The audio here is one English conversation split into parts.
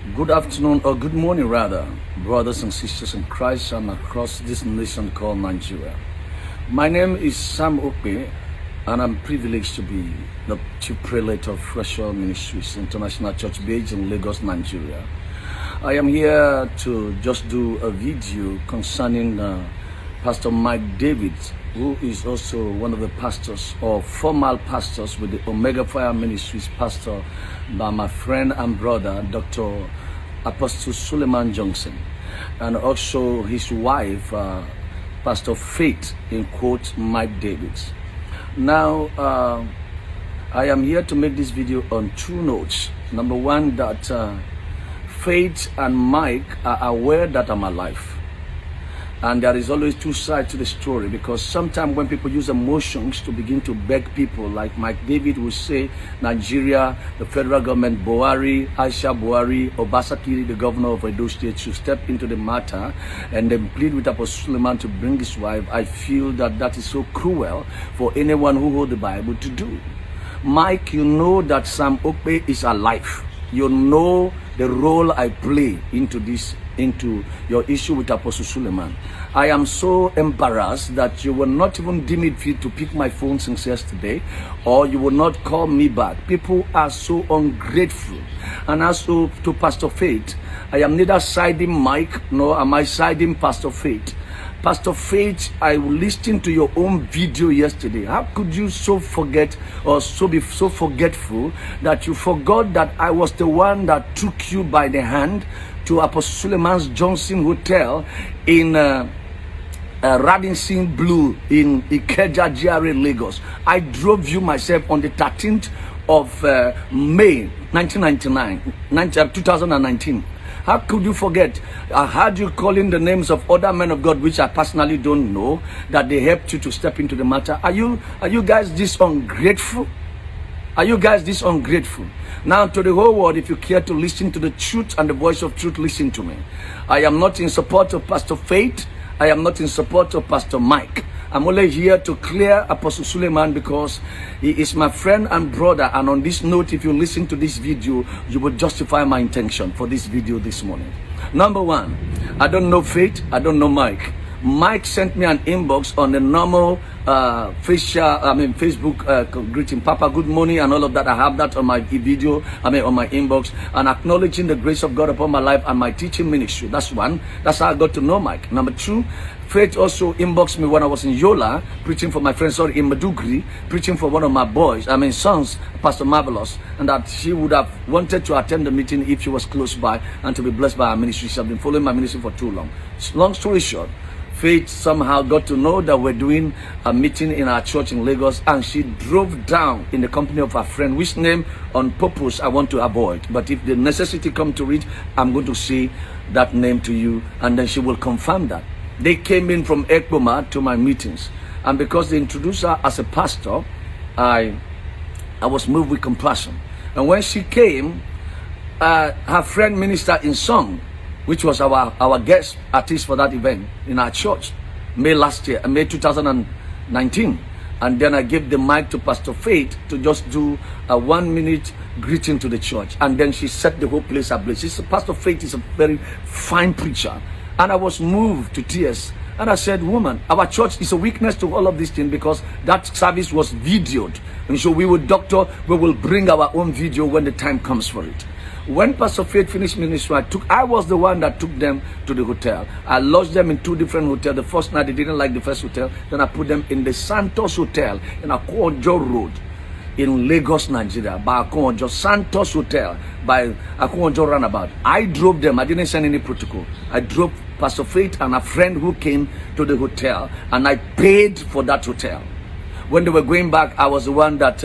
Good afternoon, or good morning rather, brothers and sisters in Christ and across this nation called Nigeria. My name is Psalm Okpe, and I'm privileged to be the Chief Prelate of Freshwell Ministries International Church based in Lagos, Nigeria. I am here to just do a video concerning Pastor Mike David, who is also one of the pastors or formal pastors with the Omega Fire Ministries, pastor by my friend and brother, Dr. Apostle Johnson Suleman, and also his wife, Pastor Faith, in quote, Mike David. Now, I am here to make this video on two notes. Number one, that Faith and Mike are aware that I'm alive. And there is always two sides to the story, because sometimes when people use emotions to begin to beg people, like Mike David will say, Nigeria, the federal government, Buhari, Aisha Buhari, Obasaki, the governor of Edo State, should step into the matter and then plead with Apostle Suleman to bring his wife. I feel that that is so cruel for anyone who holds the Bible to do. Mike, you know that Psalm Okpe is alive. You know the role I play into your issue with Apostle Suleman. I am so embarrassed that you will not even deem it fit to pick my phone since yesterday, or you will not call me back. People are so ungrateful. And as to Pastor Faith, I am neither siding Mike nor am I siding Pastor Faith. Pastor Faith, I listened to your own video yesterday. How could you so forget or be so forgetful that you forgot that I was the one that took you by the hand to Apostle Suleman's Johnson Hotel in Radisson Blue in Ikeja, GRA, Lagos. I drove you myself on the 13th of May 2019. How could you forget? I heard you calling the names of other men of God, which I personally don't know, that they helped you to step into the matter. Are you guys this ungrateful? Are you guys this ungrateful? Now, to the whole world, if you care to listen to the truth and the voice of truth, listen to me. I am not in support of Pastor Faith. I am not in support of Pastor Mike. I'm only here to clear Apostle Suleman because he is my friend and brother. And on this note, if you listen to this video, you will justify my intention for this video this morning. Number one, I don't know Faith. I don't know Mike. Mike sent me an inbox on the normal Facebook greeting, Papa, good morning, and all of that. I have that on my video, on my inbox, and acknowledging the grace of God upon my life and my teaching ministry. That's one. That's how I got to know Mike. Number two, Faith also inboxed me when I was in Yola, preaching for my friend, in Madugri, preaching for one of my sons, Pastor Marvelous, and that she would have wanted to attend the meeting if she was close by and to be blessed by our ministry. She has been following my ministry for too long. Long story short, Faith somehow got to know that we're doing a meeting in our church in Lagos, and she drove down in the company of her friend, which name on purpose I want to avoid. But if the necessity come to it, I'm going to say that name to you, and then she will confirm that. They came in from Ekboma to my meetings, and because they introduced her as a pastor, I was moved with compassion. And when she came, her friend ministered in song, which was our guest artist for that event in our church, May 2019. And then I gave the mic to Pastor Faith to just do a 1-minute greeting to the church. And then she set the whole place ablaze. Pastor Faith is a very fine preacher. And I was moved to tears. And I said, woman, our church is a weakness to all of these things because that service was videoed. And so we will bring our own video when the time comes for it. When Pastor Faith finished ministry, I was the one that took them to the hotel. I lodged them in 2 different hotels. The first night they didn't like the first hotel. Then I put them in the Santos Hotel in Akonjo Road in Lagos, Nigeria, by Akonjo Santos Hotel by Akonjo Runabout. I drove them. I didn't send any protocol. I drove Pastor Faith and a friend who came to the hotel, and I paid for that hotel. When they were going back, I was the one that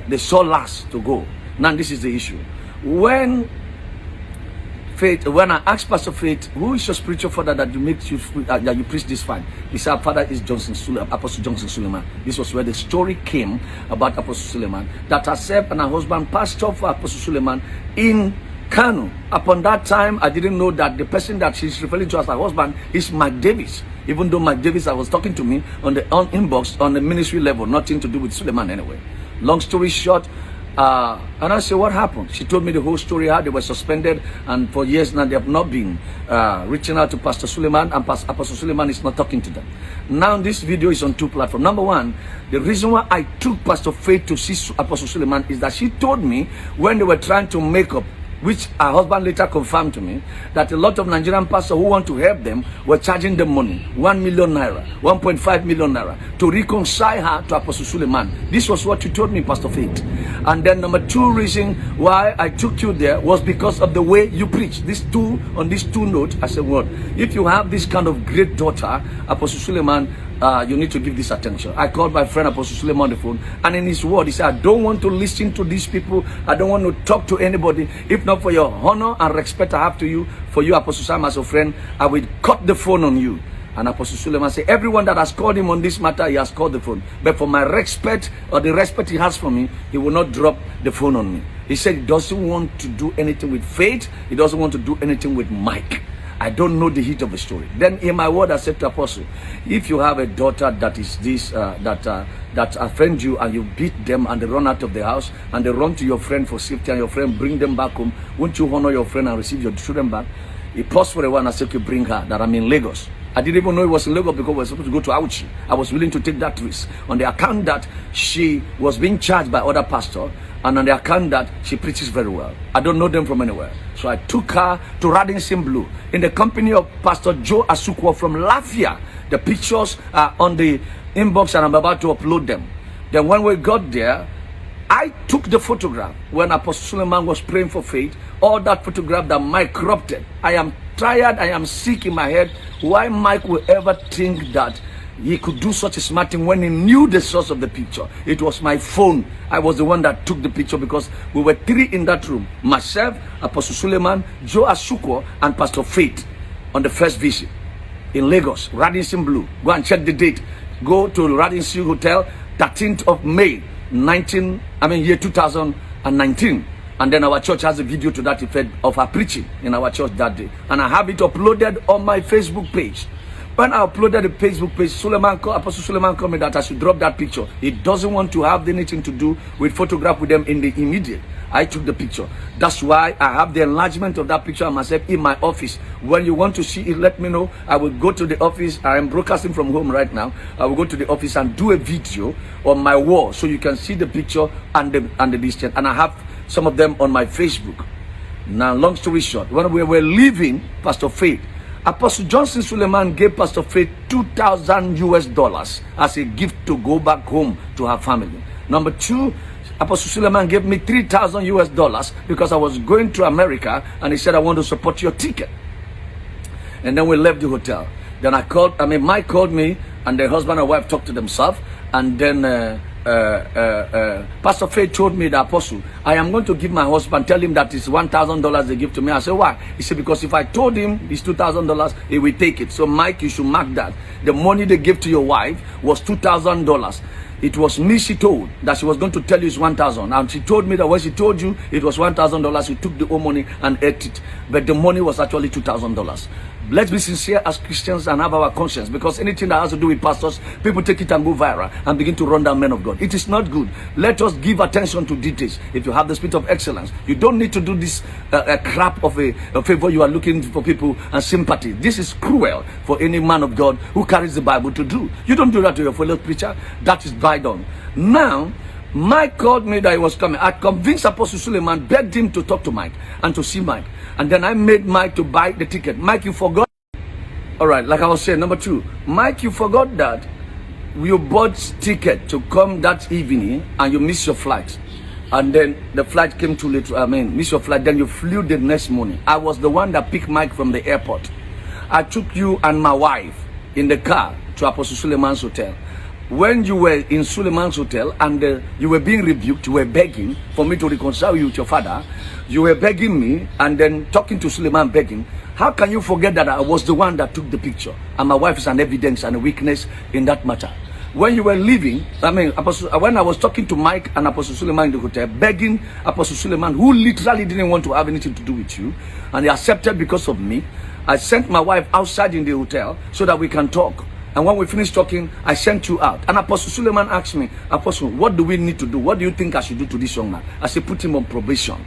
they saw last to go. Now this is the issue. When I asked Pastor Faith, who is your spiritual father that you preach this fine? He said, our father is Apostle Johnson Suleman. This was where the story came about Apostle Suleman, that herself and her husband pastor for Apostle Suleman in Kano. Upon that time, I didn't know that the person that she's referring to as her husband is Mike Davis. Even though Mike Davis was talking to me on inbox on the ministry level, nothing to do with Suleman anyway. Long story short, And I said, what happened? She told me the whole story, how they were suspended, and for years now they have not been reaching out to Pastor Suleman, and Apostle Suleman is not talking to them. Now this video is on two platforms. Number one, the reason why I took Pastor Faith to see Apostle Suleman is that she told me when they were trying to make up, which her husband later confirmed to me, that a lot of Nigerian pastors who want to help them were charging them money, 1 million naira, 1.5 million naira, to reconcile her to Apostle Suleman. This was what you told me, Pastor Faith. And then number two reason why I took you there was because of the way you preach. On these two notes, I said, well, if you have this kind of great daughter, Apostle Suleman, you need to give this attention. I called my friend Apostle Suleman on the phone, and in his word, he said, I don't want to listen to these people. I don't want to talk to anybody. If not for your honor and respect I have to you, for you, Apostle Sam, as a friend, I will cut the phone on you. And Apostle Suleman said, everyone that has called him on this matter, he has called the phone. But for my respect, or the respect he has for me, he will not drop the phone on me. He said he doesn't want to do anything with Faith. He doesn't want to do anything with Mike. I don't know the heat of the story. Then in my word, I said to Apostle, if you have a daughter that is this, that offend you, and you beat them and they run out of the house and they run to your friend for safety, and your friend bring them back home, won't you honor your friend and receive your children back? He paused for a while and I said, okay, bring her, that I'm in Lagos. I didn't even know it was in Lagos because we were supposed to go to Auchi. I was willing to take that risk on the account that she was being charged by other pastors, and on the account that she preaches very well. I don't know them from anywhere. So I took her to Radisson Blue in the company of Pastor Joe Asukwo from Lafia. The pictures are on the inbox and I'm about to upload them. Then when we got there, I took the photograph when Apostle Suleman was praying for Faith. All that photograph that Mike corrupted. I am tired, I am sick in my head. Why Mike will ever think that he could do such a smart thing when he knew the source of the picture? It was my phone. I was the one that took the picture because we were three in that room. Myself, Apostle Suleman, Joe Asukwo, and Pastor Faith on the first visit in Lagos, Radisson Blue. Go and check the date. Go to Radisson Hotel, 13th of May, year 2019. And then our church has a video to that effect of her preaching in our church that day. And I have it uploaded on my Facebook page. When I uploaded the Facebook page, Apostle Suleman told me that I should drop that picture. He doesn't want to have anything to do with photograph with them in the immediate. I took the picture. That's why I have the enlargement of that picture of myself in my office. When you want to see it, let me know. I will go to the office. I am broadcasting from home right now. I will go to the office and do a video on my wall so you can see the picture and the distance. And I have some of them on my Facebook. Now, long story short, when we were leaving Pastor Faith, Apostle Johnson Suleman gave Pastor Faith $2,000 as a gift to go back home to her family. Number two, Apostle Suleman gave me $3,000 because I was going to America, and he said, I want to support your ticket. And then we left the hotel. Then Mike called me, and the husband and wife talked to themselves, and then Pastor Faith told me, the apostle, I am going to give my husband, tell him that it's $1,000 they give to me. I said, why? He said, because if I told him it's $2,000, he will take it. So Mike, you should mark that. The money they gave to your wife was $2,000. It was me she told that she was going to tell you it's 1,000. And she told me that when she told you it was $1,000, you took the whole money and ate it. But the money was actually $2,000. Let's be sincere as Christians and have our conscience, because anything that has to do with pastors, people take it and go viral and begin to run down men of God. It is not good. Let us give attention to details. If you have the spirit of excellence, you don't need to do this crap of a favor. You are looking for people and sympathy. This is cruel for any man of God who carries the Bible to do. You don't do that to your fellow preacher. That is bygone. Now, Mike called me that he was coming. I convinced Apostle Suleman, begged him to talk to Mike and to see Mike. And then I made Mike to buy the ticket. Mike, you forgot. All right, like I was saying, number two, Mike, you forgot that you bought ticket to come that evening and you missed your flight. And then the flight came too late. Missed your flight. Then you flew the next morning. I was the one that picked Mike from the airport. I took you and my wife in the car to Apostle Suleman's hotel. When you were in Suleman's hotel and you were being rebuked, you were begging for me to reconcile you with your father. You were begging me and then talking to Suleman, begging. How can you forget that I was the one that took the picture? And my wife is an evidence and a witness in that matter. When you were leaving, when I was talking to Mike and Apostle Suleman in the hotel, begging Apostle Suleman, who literally didn't want to have anything to do with you, and he accepted because of me, I sent my wife outside in the hotel so that we can talk. And when we finished talking, I sent you out. And Apostle Suleman asked me, Apostle, what do we need to do? What do you think I should do to this young man? I said, put him on probation.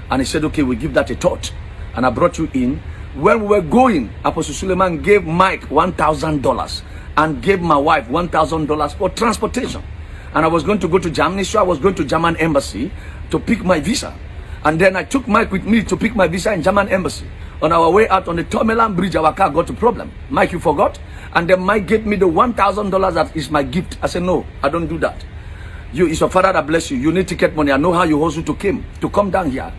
And he said, okay, we'll give that a thought. And I brought you in. When we were going, Apostle Suleman gave Mike $1,000 and gave my wife $1,000 for transportation. And I was going to go to Germany, so I was going to German embassy to pick my visa. And then I took Mike with me to pick my visa in German embassy. On our way out on the Tomeland Bridge, our car got a problem. Mike, you forgot? And then Mike gave me the $1,000 that is my gift. I said, no, I don't do that. It's your father that bless you. You need ticket money. I know how you hustle to come down here.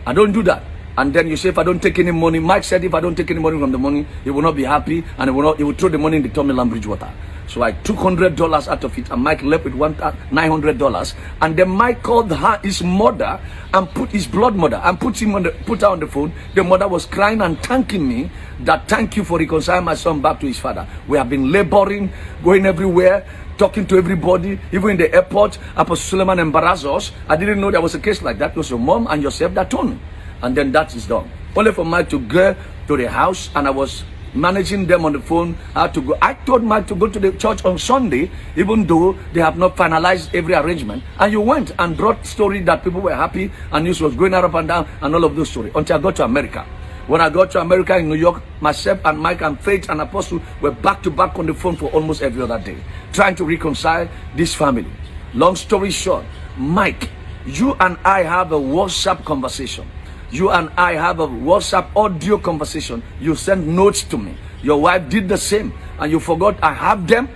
I don't do that. And then you say, if I don't take any money, Mike said, if I don't take any money from the money, he will not be happy, and he will throw the money in the Tomeland Bridge water. So I took $100 out of it, and Mike left with $900. And then Mike called his mother and put his blood mother and put her on the phone. The mother was crying and thanking me that thank you for reconciling my son back to his father. We have been laboring, going everywhere, talking to everybody, even in the airport. Apostle Suleman embarrassed us. I didn't know there was a case like that. It was your mom and yourself that told me. And then that is done. Only for Mike to go to the house, and I was managing them on the phone how to go. I told Mike to go to the church on Sunday, even though they have not finalized every arrangement. And you went and brought story that people were happy, and news was going up and down, and all of those stories until I got to America. When I got to America in New York, myself and Mike and Faith and Apostle were back to back on the phone for almost every other day, trying to reconcile this family. Long story short, Mike, you and I have a WhatsApp conversation. You and I have a WhatsApp audio conversation. You send notes to me. Your wife did the same, and you forgot I have them.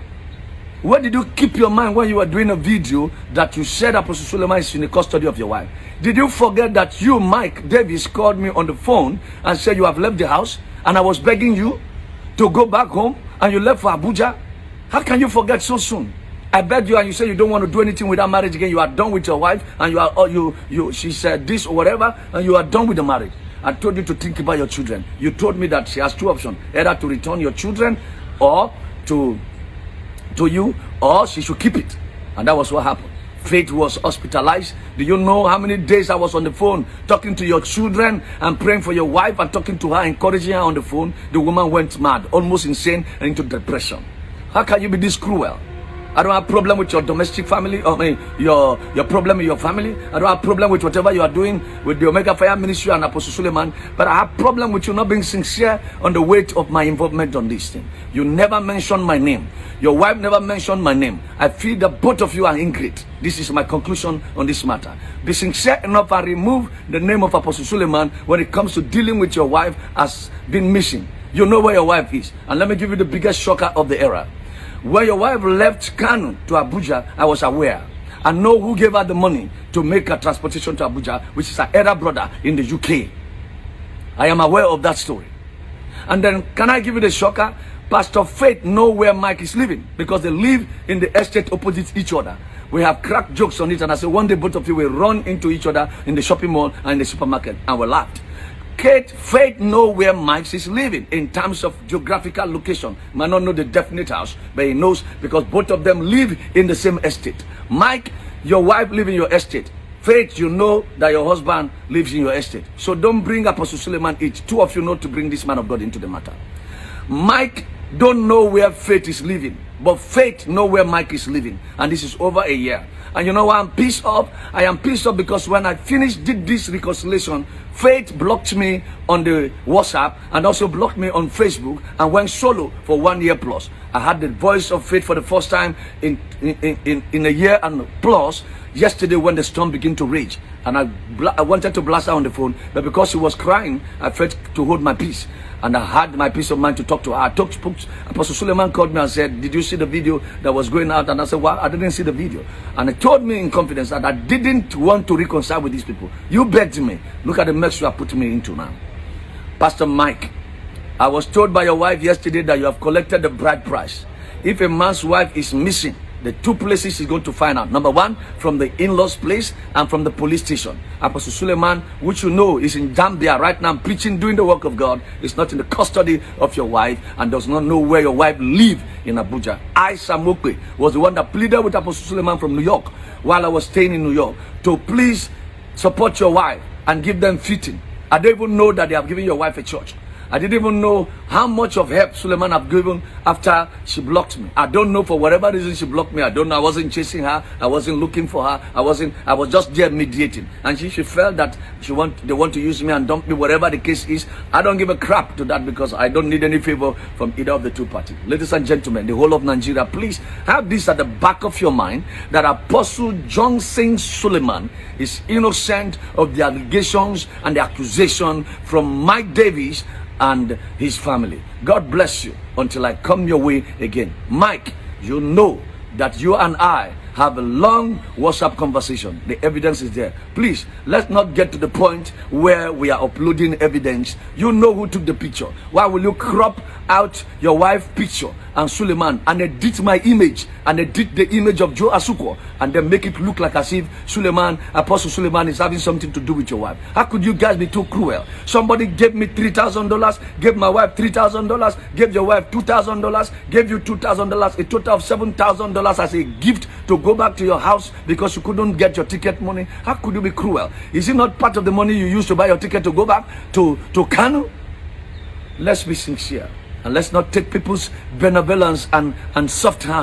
Where did you keep your mind when you were doing a video that you said Apostle Suleman is in the custody of your wife? Did you forget that you, Mike Davis, called me on the phone and said you have left the house, and I was begging you to go back home, and you left for Abuja? How can you forget so soon? I begged you, and you said you don't want to do anything without marriage again. You are done with your wife, and she said this or whatever, and you are done with the marriage. I told you to think about your children. You told me that she has two options: either to return your children, or to you, or she should keep it. And that was what happened. Faith was hospitalized. Do you know how many days I was on the phone talking to your children and praying for your wife and talking to her, encouraging her on the phone? The woman went mad, almost insane, and into depression. How can you be this cruel? I don't have problem with your domestic family, your problem in your family. I don't have problem with whatever you are doing with the Omega Fire Ministry and Apostle Suleman. But I have problem with you not being sincere on the weight of my involvement on this thing. You never mentioned my name. Your wife never mentioned my name. I feel that both of you are ingrate. This is my conclusion on this matter. Be sincere enough and remove the name of Apostle Suleman when it comes to dealing with your wife as being missing. You know where your wife is. And let me give you the biggest shocker of the era. When your wife left Kano to Abuja, I was aware. I know who gave her the money to make her transportation to Abuja, which is her elder brother in the UK. I am aware of that story. And then, can I give you the shocker? Pastor Faith know where Mike is living, because they live in the estate opposite each other. We have cracked jokes on it, and I said one day both of you will run into each other in the shopping mall and in the supermarket, and we laughed. Faith know where Mike is living in terms of geographical location. Might not know the definite house, but he knows because both of them live in the same estate. Mike, your wife lives in your estate. Faith, you know that your husband lives in your estate. So don't bring Apostle Suleman each. Two of you know to bring this man of God into the matter. Mike don't know where Faith is living, but Faith know where Mike is living, and this is over a year. And you know why I'm pissed off? I am pissed off because when I did this reconciliation, Faith blocked me on the WhatsApp and also blocked me on Facebook and went solo for 1 year plus. I had the voice of Faith for the first time in a year and plus yesterday when the storm began to rage. And I wanted to blast her on the phone, but because she was crying, I felt to hold my peace. And I had my peace of mind to talk to her. Apostle Suleman called me and said, did you see the video that was going out? And I said, well, I didn't see the video. And he told me in confidence that I didn't want to reconcile with these people. You begged me. Look at the mess you are putting me into now. Pastor Mike, I was told by your wife yesterday that you have collected the bride price. If a man's wife is missing, the two places he's going to find out. Number one, from the in-laws place and from the police station. Apostle Suleman, which you know is in Zambia right now preaching, doing the work of God, is not in the custody of your wife and does not know where your wife lives in Abuja. I, Psalm Okpe, was the one that pleaded with Apostle Suleman from New York while I was staying in New York to please support your wife and give them fitting. I don't even know that they have given your wife a church. I didn't even know how much of help Suleman have given after she blocked me. I don't know, for whatever reason she blocked me. I don't know. I wasn't chasing her. I wasn't looking for her. I was just there mediating. And she felt that they want to use me and dump me, whatever the case is. I don't give a crap to that, because I don't need any favor from either of the two parties. Ladies and gentlemen, the whole of Nigeria, please have this at the back of your mind, that Apostle Johnson Suleman is innocent of the allegations and the accusation from Mike Davis and his family. God bless you until I come your way again. Mike, you know that you and I have a long WhatsApp conversation. The evidence is there. Please, let's not get to the point where we are uploading evidence. You know who took the picture. Why will you crop out your wife's picture and Suleman and edit my image and edit the image of Joe Asuko and then make it look like as if Apostle Suleman is having something to do with your wife? How could you guys be too cruel? Somebody gave me $3,000, gave my wife $3,000, gave your wife $2,000, gave you $2,000, a total of $7,000 as a gift to go back to your house because you couldn't get your ticket money. How could you be cruel? Is it not part of the money you used to buy your ticket to go back to Kano? Let's be sincere, and let's not take people's benevolence and soft hand